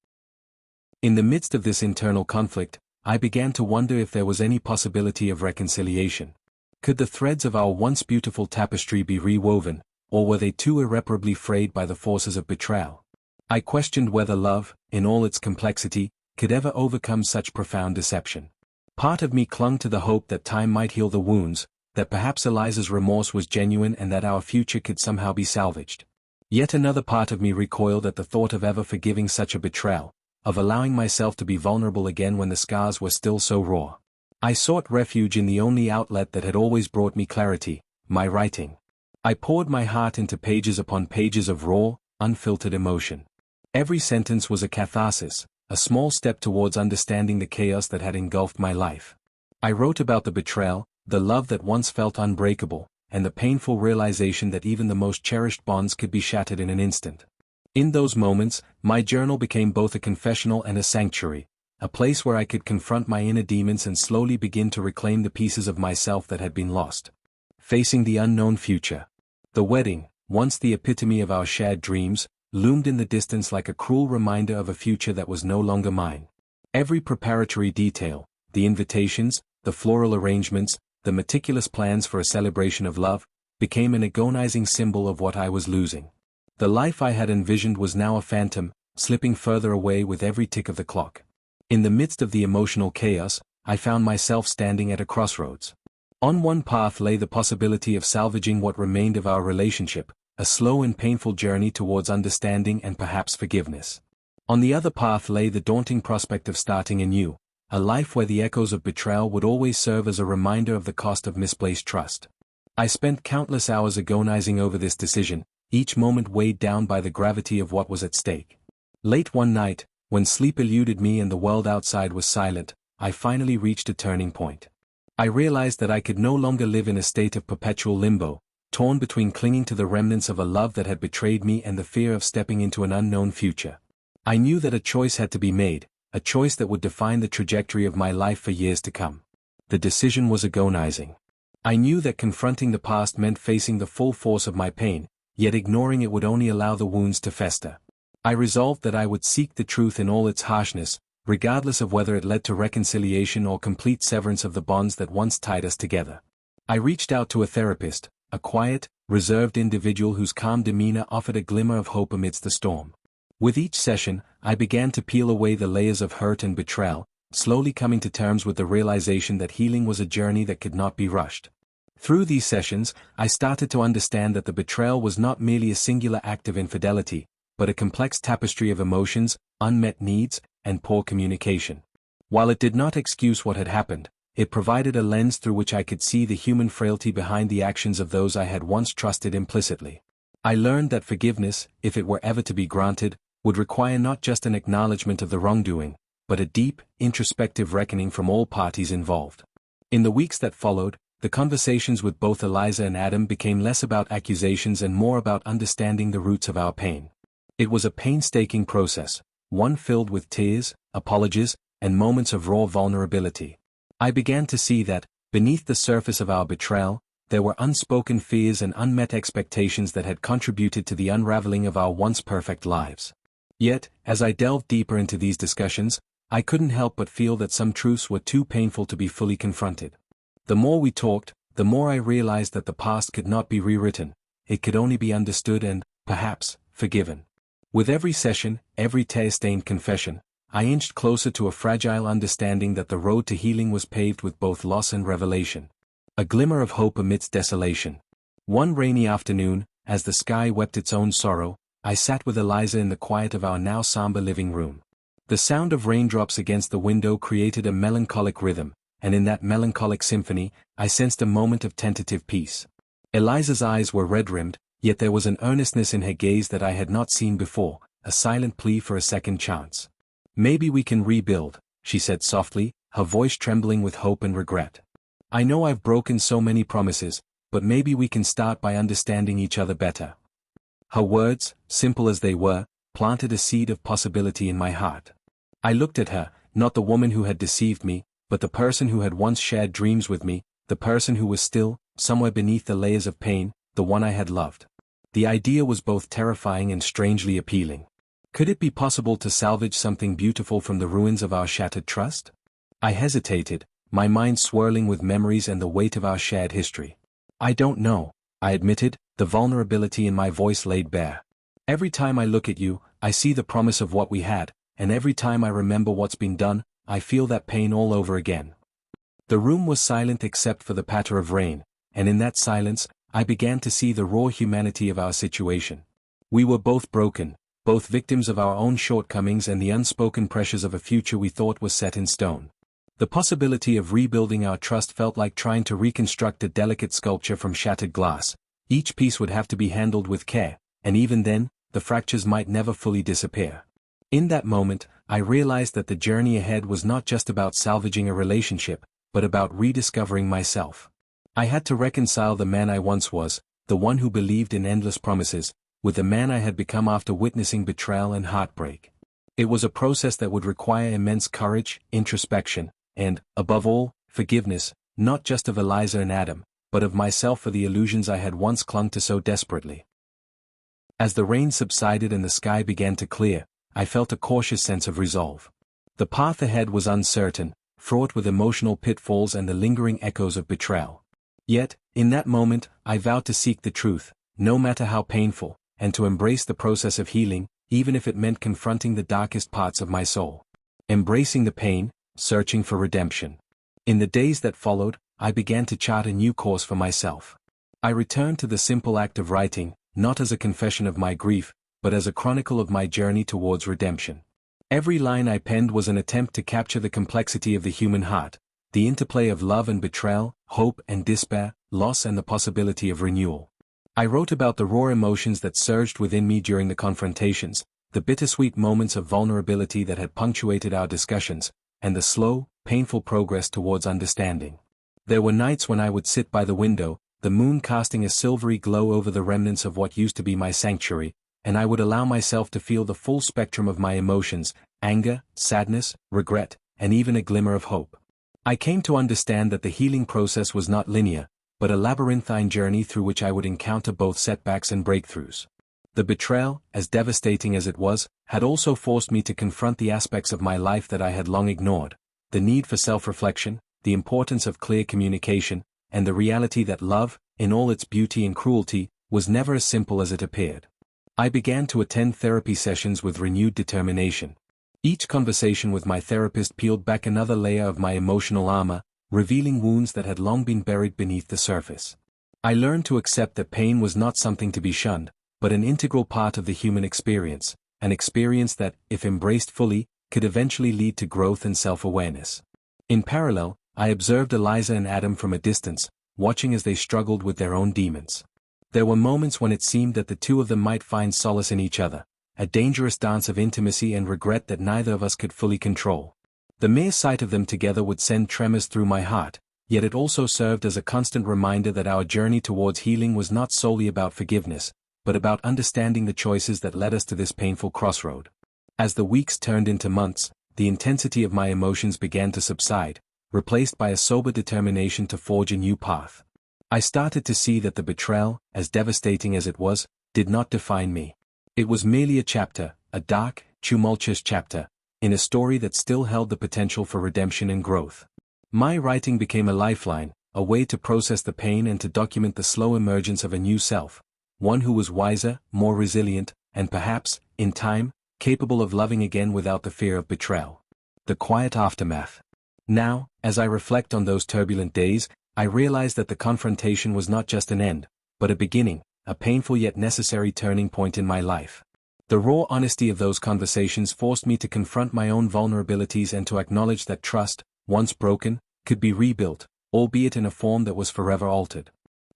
In the midst of this internal conflict, I began to wonder if there was any possibility of reconciliation. Could the threads of our once beautiful tapestry be rewoven, or were they too irreparably frayed by the forces of betrayal? I questioned whether love, in all its complexity, could ever overcome such profound deception. Part of me clung to the hope that time might heal the wounds, that perhaps Eliza's remorse was genuine and that our future could somehow be salvaged. Yet another part of me recoiled at the thought of ever forgiving such a betrayal, of allowing myself to be vulnerable again when the scars were still so raw. I sought refuge in the only outlet that had always brought me clarity, my writing. I poured my heart into pages upon pages of raw, unfiltered emotion. Every sentence was a catharsis, a small step towards understanding the chaos that had engulfed my life. I wrote about the betrayal, the love that once felt unbreakable, and the painful realization that even the most cherished bonds could be shattered in an instant. In those moments, my journal became both a confessional and a sanctuary, a place where I could confront my inner demons and slowly begin to reclaim the pieces of myself that had been lost. Facing the unknown future. The wedding, once the epitome of our shared dreams, loomed in the distance like a cruel reminder of a future that was no longer mine. Every preparatory detail, the invitations, the floral arrangements, the meticulous plans for a celebration of love, became an agonizing symbol of what I was losing. The life I had envisioned was now a phantom, slipping further away with every tick of the clock. In the midst of the emotional chaos, I found myself standing at a crossroads. On one path lay the possibility of salvaging what remained of our relationship, a slow and painful journey towards understanding and perhaps forgiveness. On the other path lay the daunting prospect of starting anew, a life where the echoes of betrayal would always serve as a reminder of the cost of misplaced trust. I spent countless hours agonizing over this decision, each moment weighed down by the gravity of what was at stake. Late one night, when sleep eluded me and the world outside was silent, I finally reached a turning point. I realized that I could no longer live in a state of perpetual limbo, torn between clinging to the remnants of a love that had betrayed me and the fear of stepping into an unknown future. I knew that a choice had to be made, a choice that would define the trajectory of my life for years to come. The decision was agonizing. I knew that confronting the past meant facing the full force of my pain, yet ignoring it would only allow the wounds to fester. I resolved that I would seek the truth in all its harshness, regardless of whether it led to reconciliation or complete severance of the bonds that once tied us together. I reached out to a therapist, a quiet, reserved individual whose calm demeanor offered a glimmer of hope amidst the storm. With each session, I began to peel away the layers of hurt and betrayal, slowly coming to terms with the realization that healing was a journey that could not be rushed. Through these sessions, I started to understand that the betrayal was not merely a singular act of infidelity, but a complex tapestry of emotions, unmet needs, and poor communication. While it did not excuse what had happened, it provided a lens through which I could see the human frailty behind the actions of those I had once trusted implicitly. I learned that forgiveness, if it were ever to be granted, would require not just an acknowledgement of the wrongdoing, but a deep, introspective reckoning from all parties involved. In the weeks that followed, the conversations with both Eliza and Adam became less about accusations and more about understanding the roots of our pain. It was a painstaking process, one filled with tears, apologies, and moments of raw vulnerability. I began to see that, beneath the surface of our betrayal, there were unspoken fears and unmet expectations that had contributed to the unraveling of our once perfect lives. Yet, as I delved deeper into these discussions, I couldn't help but feel that some truths were too painful to be fully confronted. The more we talked, the more I realized that the past could not be rewritten, it could only be understood and, perhaps, forgiven. With every session, every tear-stained confession, I inched closer to a fragile understanding that the road to healing was paved with both loss and revelation. A glimmer of hope amidst desolation. One rainy afternoon, as the sky wept its own sorrow, I sat with Eliza in the quiet of our now somber living room. The sound of raindrops against the window created a melancholic rhythm, and in that melancholic symphony, I sensed a moment of tentative peace. Eliza's eyes were red-rimmed, yet there was an earnestness in her gaze that I had not seen before, a silent plea for a second chance. "Maybe we can rebuild," she said softly, her voice trembling with hope and regret. "I know I've broken so many promises, but maybe we can start by understanding each other better." Her words, simple as they were, planted a seed of possibility in my heart. I looked at her, not the woman who had deceived me, but the person who had once shared dreams with me, the person who was still, somewhere beneath the layers of pain, the one I had loved. The idea was both terrifying and strangely appealing. Could it be possible to salvage something beautiful from the ruins of our shattered trust? I hesitated, my mind swirling with memories and the weight of our shared history. "I don't know," I admitted, the vulnerability in my voice laid bare. "Every time I look at you, I see the promise of what we had, and every time I remember what's been done, I feel that pain all over again." The room was silent except for the patter of rain, and in that silence, I began to see the raw humanity of our situation. We were both broken, both victims of our own shortcomings and the unspoken pressures of a future we thought was set in stone. The possibility of rebuilding our trust felt like trying to reconstruct a delicate sculpture from shattered glass. Each piece would have to be handled with care, and even then, the fractures might never fully disappear. In that moment, I realized that the journey ahead was not just about salvaging a relationship, but about rediscovering myself. I had to reconcile the man I once was, the one who believed in endless promises, with the man I had become after witnessing betrayal and heartbreak. It was a process that would require immense courage, introspection, and, above all, forgiveness, not just of Eliza and Adam, but of myself for the illusions I had once clung to so desperately. As the rain subsided and the sky began to clear, I felt a cautious sense of resolve. The path ahead was uncertain, fraught with emotional pitfalls and the lingering echoes of betrayal. Yet, in that moment, I vowed to seek the truth, no matter how painful, and to embrace the process of healing, even if it meant confronting the darkest parts of my soul. Embracing the pain, searching for redemption. In the days that followed, I began to chart a new course for myself. I returned to the simple act of writing, not as a confession of my grief, but as a chronicle of my journey towards redemption. Every line I penned was an attempt to capture the complexity of the human heart, the interplay of love and betrayal, hope and despair, loss and the possibility of renewal. I wrote about the raw emotions that surged within me during the confrontations, the bittersweet moments of vulnerability that had punctuated our discussions, and the slow, painful progress towards understanding. There were nights when I would sit by the window, the moon casting a silvery glow over the remnants of what used to be my sanctuary, and I would allow myself to feel the full spectrum of my emotions, anger, sadness, regret, and even a glimmer of hope. I came to understand that the healing process was not linear, but a labyrinthine journey through which I would encounter both setbacks and breakthroughs. The betrayal, as devastating as it was, had also forced me to confront the aspects of my life that I had long ignored: the need for self-reflection, the importance of clear communication, and the reality that love, in all its beauty and cruelty, was never as simple as it appeared. I began to attend therapy sessions with renewed determination. Each conversation with my therapist peeled back another layer of my emotional armor, revealing wounds that had long been buried beneath the surface. I learned to accept that pain was not something to be shunned, but an integral part of the human experience, an experience that, if embraced fully, could eventually lead to growth and self-awareness. In parallel, I observed Eliza and Adam from a distance, watching as they struggled with their own demons. There were moments when it seemed that the two of them might find solace in each other, a dangerous dance of intimacy and regret that neither of us could fully control. The mere sight of them together would send tremors through my heart, yet it also served as a constant reminder that our journey towards healing was not solely about forgiveness, but about understanding the choices that led us to this painful crossroad. As the weeks turned into months, the intensity of my emotions began to subside, replaced by a sober determination to forge a new path. I started to see that the betrayal, as devastating as it was, did not define me. It was merely a chapter, a dark, tumultuous chapter, in a story that still held the potential for redemption and growth. My writing became a lifeline, a way to process the pain and to document the slow emergence of a new self, one who was wiser, more resilient, and perhaps, in time, capable of loving again without the fear of betrayal. The quiet aftermath. Now, as I reflect on those turbulent days, I realize that the confrontation was not just an end, but a beginning, a painful yet necessary turning point in my life. The raw honesty of those conversations forced me to confront my own vulnerabilities and to acknowledge that trust, once broken, could be rebuilt, albeit in a form that was forever altered.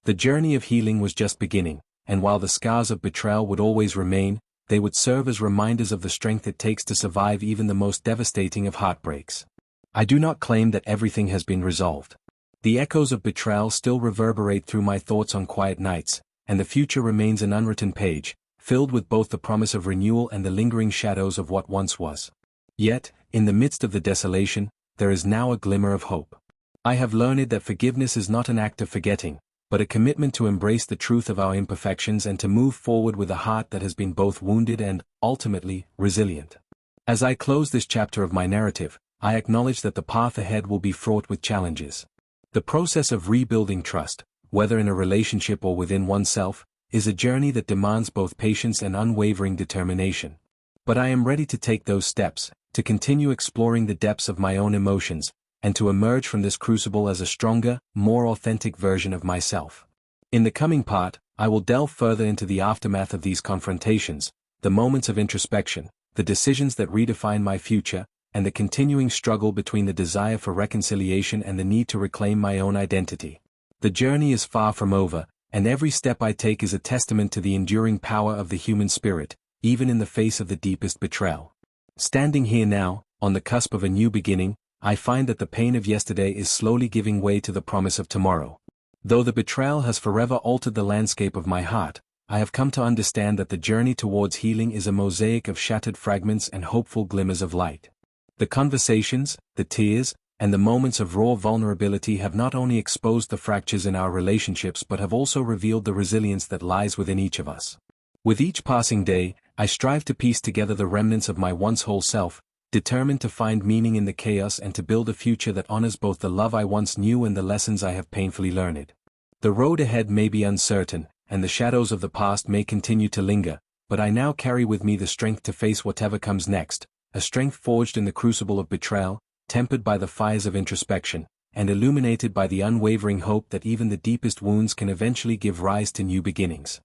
The journey of healing was just beginning, and while the scars of betrayal would always remain, they would serve as reminders of the strength it takes to survive even the most devastating of heartbreaks. I do not claim that everything has been resolved. The echoes of betrayal still reverberate through my thoughts on quiet nights, and the future remains an unwritten page, filled with both the promise of renewal and the lingering shadows of what once was. Yet, in the midst of the desolation, there is now a glimmer of hope. I have learned that forgiveness is not an act of forgetting, but a commitment to embrace the truth of our imperfections and to move forward with a heart that has been both wounded and, ultimately, resilient. As I close this chapter of my narrative, I acknowledge that the path ahead will be fraught with challenges. The process of rebuilding trust, whether in a relationship or within oneself, is a journey that demands both patience and unwavering determination. But I am ready to take those steps, to continue exploring the depths of my own emotions, and to emerge from this crucible as a stronger, more authentic version of myself. In the coming part, I will delve further into the aftermath of these confrontations, the moments of introspection, the decisions that redefine my future, and the continuing struggle between the desire for reconciliation and the need to reclaim my own identity. The journey is far from over, and every step I take is a testament to the enduring power of the human spirit, even in the face of the deepest betrayal. Standing here now, on the cusp of a new beginning, I find that the pain of yesterday is slowly giving way to the promise of tomorrow. Though the betrayal has forever altered the landscape of my heart, I have come to understand that the journey towards healing is a mosaic of shattered fragments and hopeful glimmers of light. The conversations, the tears, and the moments of raw vulnerability have not only exposed the fractures in our relationships but have also revealed the resilience that lies within each of us. With each passing day, I strive to piece together the remnants of my once whole self, determined to find meaning in the chaos and to build a future that honors both the love I once knew and the lessons I have painfully learned. The road ahead may be uncertain, and the shadows of the past may continue to linger, but I now carry with me the strength to face whatever comes next, a strength forged in the crucible of betrayal, tempered by the fires of introspection, and illuminated by the unwavering hope that even the deepest wounds can eventually give rise to new beginnings.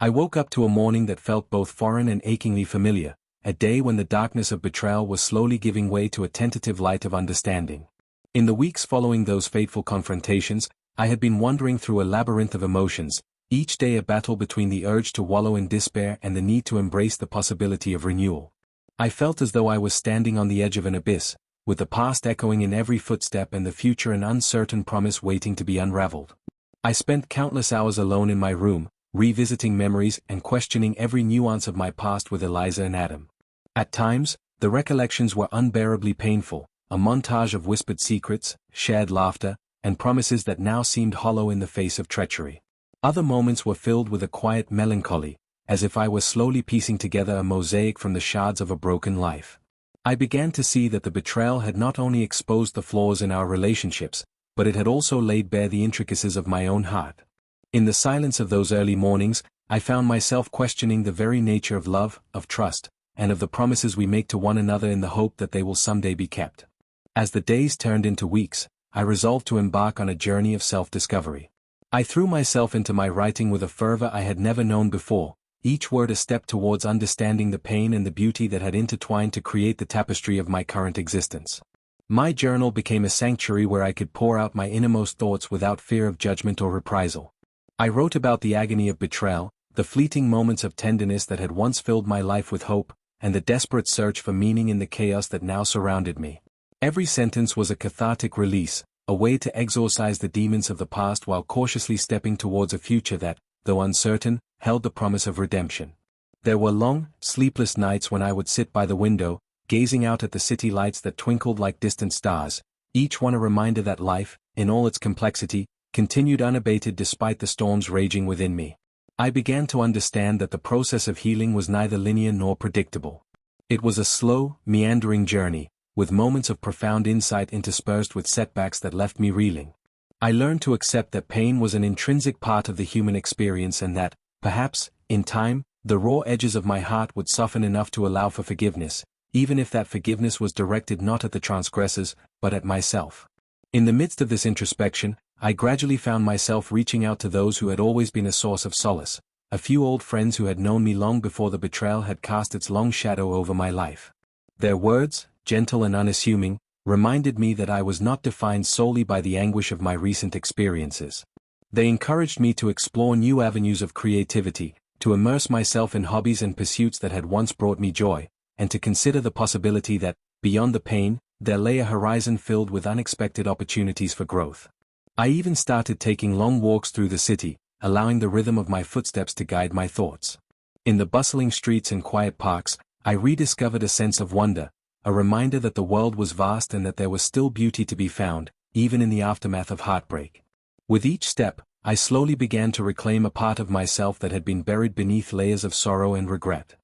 I woke up to a morning that felt both foreign and achingly familiar, a day when the darkness of betrayal was slowly giving way to a tentative light of understanding. In the weeks following those fateful confrontations, I had been wandering through a labyrinth of emotions, each day a battle between the urge to wallow in despair and the need to embrace the possibility of renewal. I felt as though I was standing on the edge of an abyss, with the past echoing in every footstep and the future an uncertain promise waiting to be unraveled. I spent countless hours alone in my room, revisiting memories and questioning every nuance of my past with Eliza and Adam. At times, the recollections were unbearably painful, a montage of whispered secrets, shared laughter, and promises that now seemed hollow in the face of treachery. Other moments were filled with a quiet melancholy, as if I were slowly piecing together a mosaic from the shards of a broken life. I began to see that the betrayal had not only exposed the flaws in our relationships, but it had also laid bare the intricacies of my own heart. In the silence of those early mornings, I found myself questioning the very nature of love, of trust, and of the promises we make to one another in the hope that they will someday be kept. As the days turned into weeks, I resolved to embark on a journey of self-discovery. I threw myself into my writing with a fervor I had never known before, each word a step towards understanding the pain and the beauty that had intertwined to create the tapestry of my current existence. My journal became a sanctuary where I could pour out my innermost thoughts without fear of judgment or reprisal. I wrote about the agony of betrayal, the fleeting moments of tenderness that had once filled my life with hope, and the desperate search for meaning in the chaos that now surrounded me. Every sentence was a cathartic release, a way to exorcise the demons of the past while cautiously stepping towards a future that, though uncertain, held the promise of redemption. There were long, sleepless nights when I would sit by the window, gazing out at the city lights that twinkled like distant stars, each one a reminder that life, in all its complexity, continued unabated despite the storms raging within me. I began to understand that the process of healing was neither linear nor predictable. It was a slow, meandering journey, with moments of profound insight interspersed with setbacks that left me reeling. I learned to accept that pain was an intrinsic part of the human experience and that, perhaps, in time, the raw edges of my heart would soften enough to allow for forgiveness, even if that forgiveness was directed not at the transgressors, but at myself. In the midst of this introspection, I gradually found myself reaching out to those who had always been a source of solace, a few old friends who had known me long before the betrayal had cast its long shadow over my life. Their words, gentle and unassuming, reminded me that I was not defined solely by the anguish of my recent experiences. They encouraged me to explore new avenues of creativity, to immerse myself in hobbies and pursuits that had once brought me joy, and to consider the possibility that, beyond the pain, there lay a horizon filled with unexpected opportunities for growth. I even started taking long walks through the city, allowing the rhythm of my footsteps to guide my thoughts. In the bustling streets and quiet parks, I rediscovered a sense of wonder, a reminder that the world was vast and that there was still beauty to be found, even in the aftermath of heartbreak. With each step, I slowly began to reclaim a part of myself that had been buried beneath layers of sorrow and regret.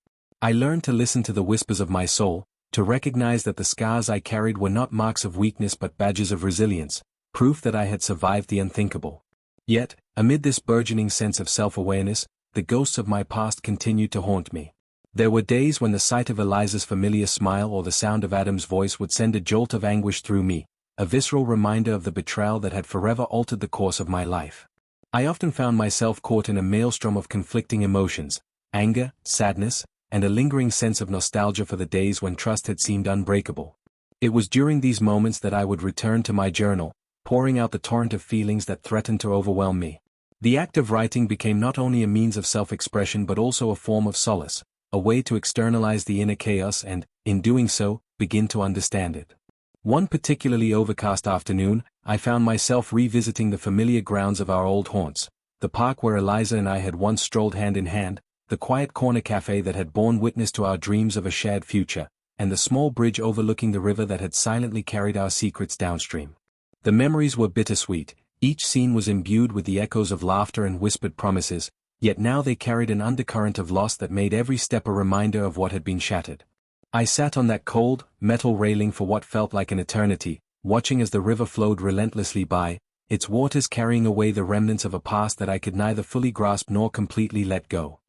I learned to listen to the whispers of my soul, to recognize that the scars I carried were not marks of weakness but badges of resilience, proof that I had survived the unthinkable. Yet, amid this burgeoning sense of self-awareness, the ghosts of my past continued to haunt me. There were days when the sight of Eliza's familiar smile or the sound of Adam's voice would send a jolt of anguish through me, a visceral reminder of the betrayal that had forever altered the course of my life. I often found myself caught in a maelstrom of conflicting emotions, anger, sadness, and a lingering sense of nostalgia for the days when trust had seemed unbreakable. It was during these moments that I would return to my journal, pouring out the torrent of feelings that threatened to overwhelm me. The act of writing became not only a means of self-expression but also a form of solace, a way to externalize the inner chaos and, in doing so, begin to understand it. One particularly overcast afternoon, I found myself revisiting the familiar grounds of our old haunts, the park where Eliza and I had once strolled hand in hand, the quiet corner cafe that had borne witness to our dreams of a shared future, and the small bridge overlooking the river that had silently carried our secrets downstream. The memories were bittersweet, each scene was imbued with the echoes of laughter and whispered promises, yet now they carried an undercurrent of loss that made every step a reminder of what had been shattered. I sat on that cold, metal railing for what felt like an eternity, watching as the river flowed relentlessly by, its waters carrying away the remnants of a past that I could neither fully grasp nor completely let go.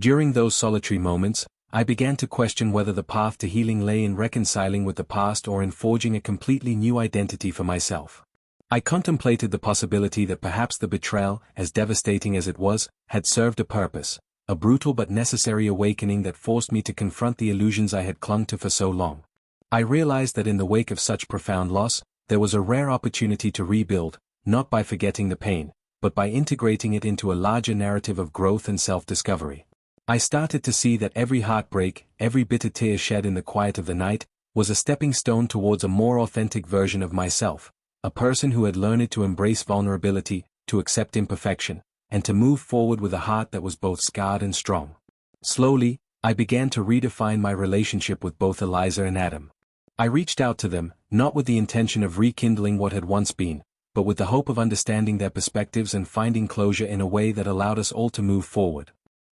During those solitary moments, I began to question whether the path to healing lay in reconciling with the past or in forging a completely new identity for myself. I contemplated the possibility that perhaps the betrayal, as devastating as it was, had served a purpose, a brutal but necessary awakening that forced me to confront the illusions I had clung to for so long. I realized that in the wake of such profound loss, there was a rare opportunity to rebuild, not by forgetting the pain, but by integrating it into a larger narrative of growth and self-discovery. I started to see that every heartbreak, every bitter tear shed in the quiet of the night, was a stepping stone towards a more authentic version of myself, a person who had learned to embrace vulnerability, to accept imperfection, and to move forward with a heart that was both scarred and strong. Slowly, I began to redefine my relationship with both Eliza and Adam. I reached out to them, not with the intention of rekindling what had once been, but with the hope of understanding their perspectives and finding closure in a way that allowed us all to move forward.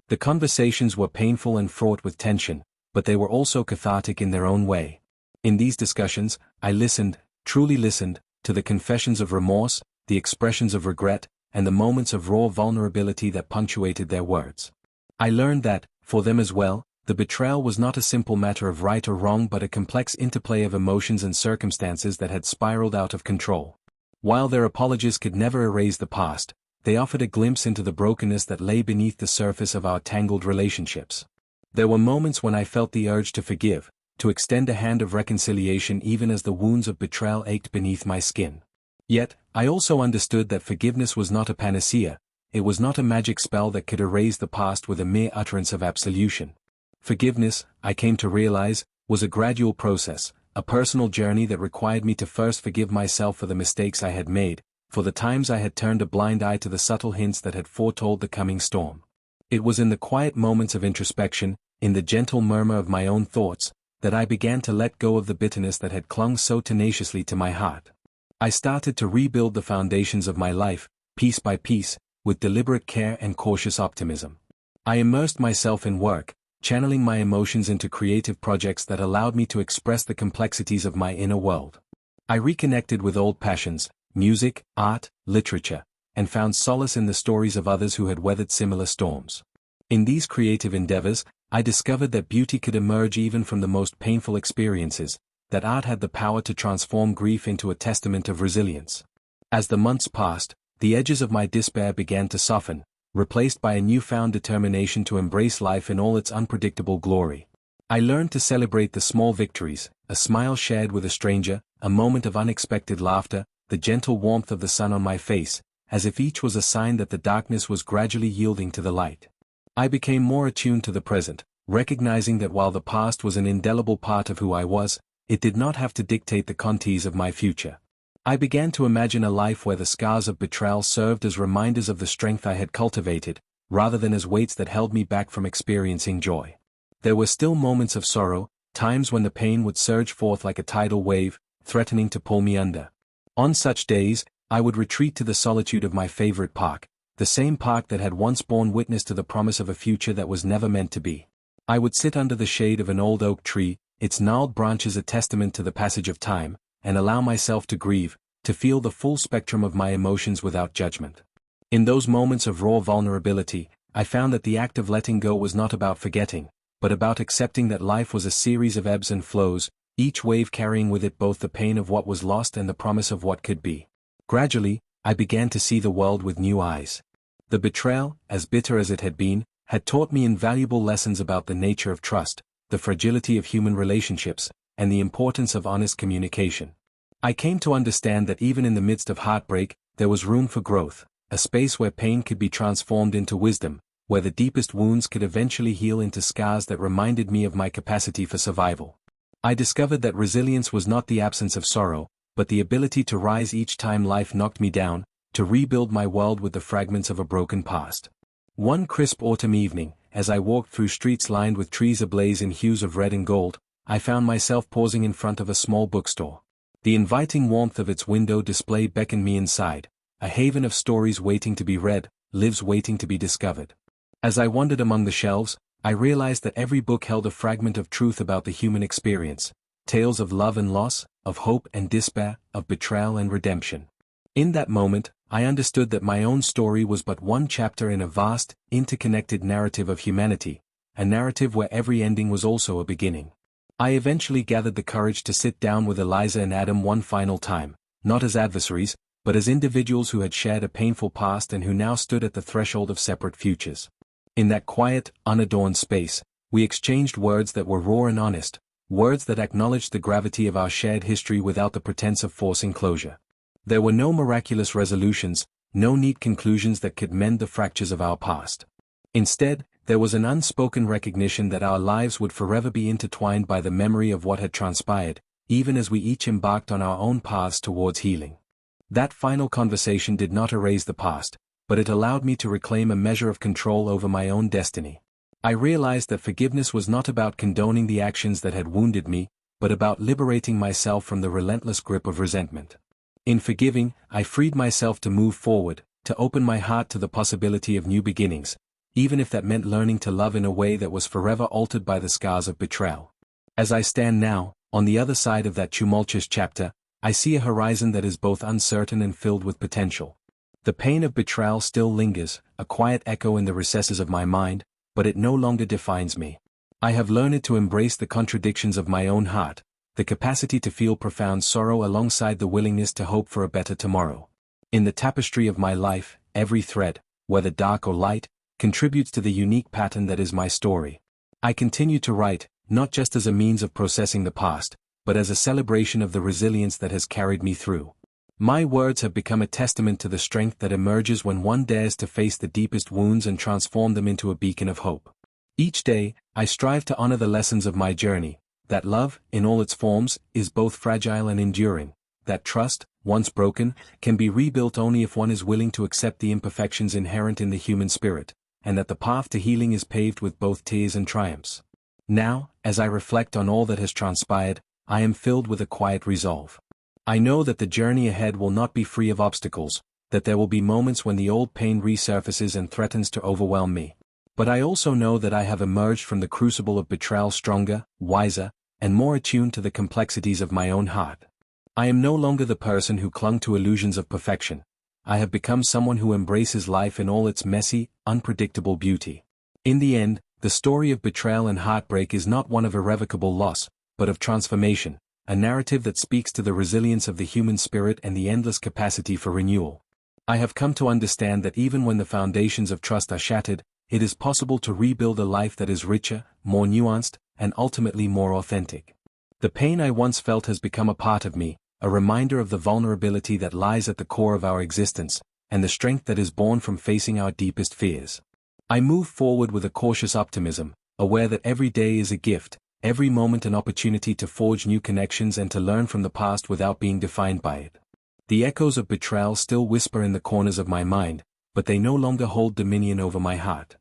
The conversations were painful and fraught with tension, but they were also cathartic in their own way. In these discussions, I listened, truly listened, to the confessions of remorse, the expressions of regret, and the moments of raw vulnerability that punctuated their words. I learned that, for them as well, the betrayal was not a simple matter of right or wrong but a complex interplay of emotions and circumstances that had spiraled out of control. While their apologies could never erase the past, they offered a glimpse into the brokenness that lay beneath the surface of our tangled relationships. There were moments when I felt the urge to forgive, to extend a hand of reconciliation even as the wounds of betrayal ached beneath my skin. Yet, I also understood that forgiveness was not a panacea, it was not a magic spell that could erase the past with a mere utterance of absolution. Forgiveness, I came to realize, was a gradual process, a personal journey that required me to first forgive myself for the mistakes I had made, for the times I had turned a blind eye to the subtle hints that had foretold the coming storm. It was in the quiet moments of introspection, in the gentle murmur of my own thoughts, that I began to let go of the bitterness that had clung so tenaciously to my heart. I started to rebuild the foundations of my life, piece by piece, with deliberate care and cautious optimism. I immersed myself in work, channeling my emotions into creative projects that allowed me to express the complexities of my inner world. I reconnected with old passions, music, art, literature, and found solace in the stories of others who had weathered similar storms. In these creative endeavors, I discovered that beauty could emerge even from the most painful experiences, that art had the power to transform grief into a testament of resilience. As the months passed, the edges of my despair began to soften, replaced by a newfound determination to embrace life in all its unpredictable glory. I learned to celebrate the small victories, a smile shared with a stranger, a moment of unexpected laughter, the gentle warmth of the sun on my face, as if each was a sign that the darkness was gradually yielding to the light. I became more attuned to the present, recognizing that while the past was an indelible part of who I was, it did not have to dictate the contours of my future. I began to imagine a life where the scars of betrayal served as reminders of the strength I had cultivated, rather than as weights that held me back from experiencing joy. There were still moments of sorrow, times when the pain would surge forth like a tidal wave, threatening to pull me under. On such days, I would retreat to the solitude of my favorite park, the same park that had once borne witness to the promise of a future that was never meant to be. I would sit under the shade of an old oak tree, its gnarled branches a testament to the passage of time, and allow myself to grieve, to feel the full spectrum of my emotions without judgment. In those moments of raw vulnerability, I found that the act of letting go was not about forgetting, but about accepting that life was a series of ebbs and flows, each wave carrying with it both the pain of what was lost and the promise of what could be. Gradually, I began to see the world with new eyes. The betrayal, as bitter as it had been, had taught me invaluable lessons about the nature of trust, the fragility of human relationships, and the importance of honest communication. I came to understand that even in the midst of heartbreak, there was room for growth, a space where pain could be transformed into wisdom, where the deepest wounds could eventually heal into scars that reminded me of my capacity for survival. I discovered that resilience was not the absence of sorrow, but the ability to rise each time life knocked me down, to rebuild my world with the fragments of a broken past. One crisp autumn evening, as I walked through streets lined with trees ablaze in hues of red and gold, I found myself pausing in front of a small bookstore. The inviting warmth of its window display beckoned me inside, a haven of stories waiting to be read, lives waiting to be discovered. As I wandered among the shelves, I realized that every book held a fragment of truth about the human experience, tales of love and loss, of hope and despair, of betrayal and redemption. In that moment, I understood that my own story was but one chapter in a vast, interconnected narrative of humanity, a narrative where every ending was also a beginning. I eventually gathered the courage to sit down with Eliza and Adam one final time, not as adversaries, but as individuals who had shared a painful past and who now stood at the threshold of separate futures. In that quiet, unadorned space, we exchanged words that were raw and honest, words that acknowledged the gravity of our shared history without the pretense of forcing closure. There were no miraculous resolutions, no neat conclusions that could mend the fractures of our past. Instead, there was an unspoken recognition that our lives would forever be intertwined by the memory of what had transpired, even as we each embarked on our own paths towards healing. That final conversation did not erase the past, but it allowed me to reclaim a measure of control over my own destiny. I realized that forgiveness was not about condoning the actions that had wounded me, but about liberating myself from the relentless grip of resentment. In forgiving, I freed myself to move forward, to open my heart to the possibility of new beginnings, even if that meant learning to love in a way that was forever altered by the scars of betrayal. As I stand now, on the other side of that tumultuous chapter, I see a horizon that is both uncertain and filled with potential. The pain of betrayal still lingers, a quiet echo in the recesses of my mind, but it no longer defines me. I have learned to embrace the contradictions of my own heart, the capacity to feel profound sorrow alongside the willingness to hope for a better tomorrow. In the tapestry of my life, every thread, whether dark or light, contributes to the unique pattern that is my story. I continue to write, not just as a means of processing the past, but as a celebration of the resilience that has carried me through. My words have become a testament to the strength that emerges when one dares to face the deepest wounds and transform them into a beacon of hope. Each day, I strive to honor the lessons of my journey, that love, in all its forms, is both fragile and enduring, that trust, once broken, can be rebuilt only if one is willing to accept the imperfections inherent in the human spirit, and that the path to healing is paved with both tears and triumphs. Now, as I reflect on all that has transpired, I am filled with a quiet resolve. I know that the journey ahead will not be free of obstacles, that there will be moments when the old pain resurfaces and threatens to overwhelm me. But I also know that I have emerged from the crucible of betrayal stronger, wiser, and more attuned to the complexities of my own heart. I am no longer the person who clung to illusions of perfection. I have become someone who embraces life in all its messy, unpredictable beauty. In the end, the story of betrayal and heartbreak is not one of irrevocable loss, but of transformation, a narrative that speaks to the resilience of the human spirit and the endless capacity for renewal. I have come to understand that even when the foundations of trust are shattered, it is possible to rebuild a life that is richer, more nuanced, and ultimately more authentic. The pain I once felt has become a part of me, a reminder of the vulnerability that lies at the core of our existence, and the strength that is born from facing our deepest fears. I move forward with a cautious optimism, aware that every day is a gift, every moment an opportunity to forge new connections and to learn from the past without being defined by it. The echoes of betrayal still whisper in the corners of my mind, but they no longer hold dominion over my heart.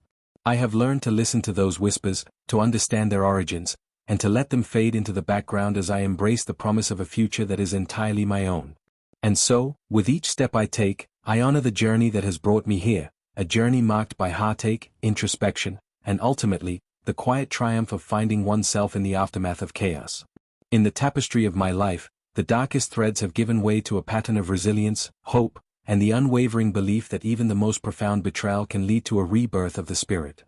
I have learned to listen to those whispers, to understand their origins, and to let them fade into the background as I embrace the promise of a future that is entirely my own. And so, with each step I take, I honor the journey that has brought me here, a journey marked by heartache, introspection, and ultimately, the quiet triumph of finding oneself in the aftermath of chaos. In the tapestry of my life, the darkest threads have given way to a pattern of resilience, hope, and the unwavering belief that even the most profound betrayal can lead to a rebirth of the spirit.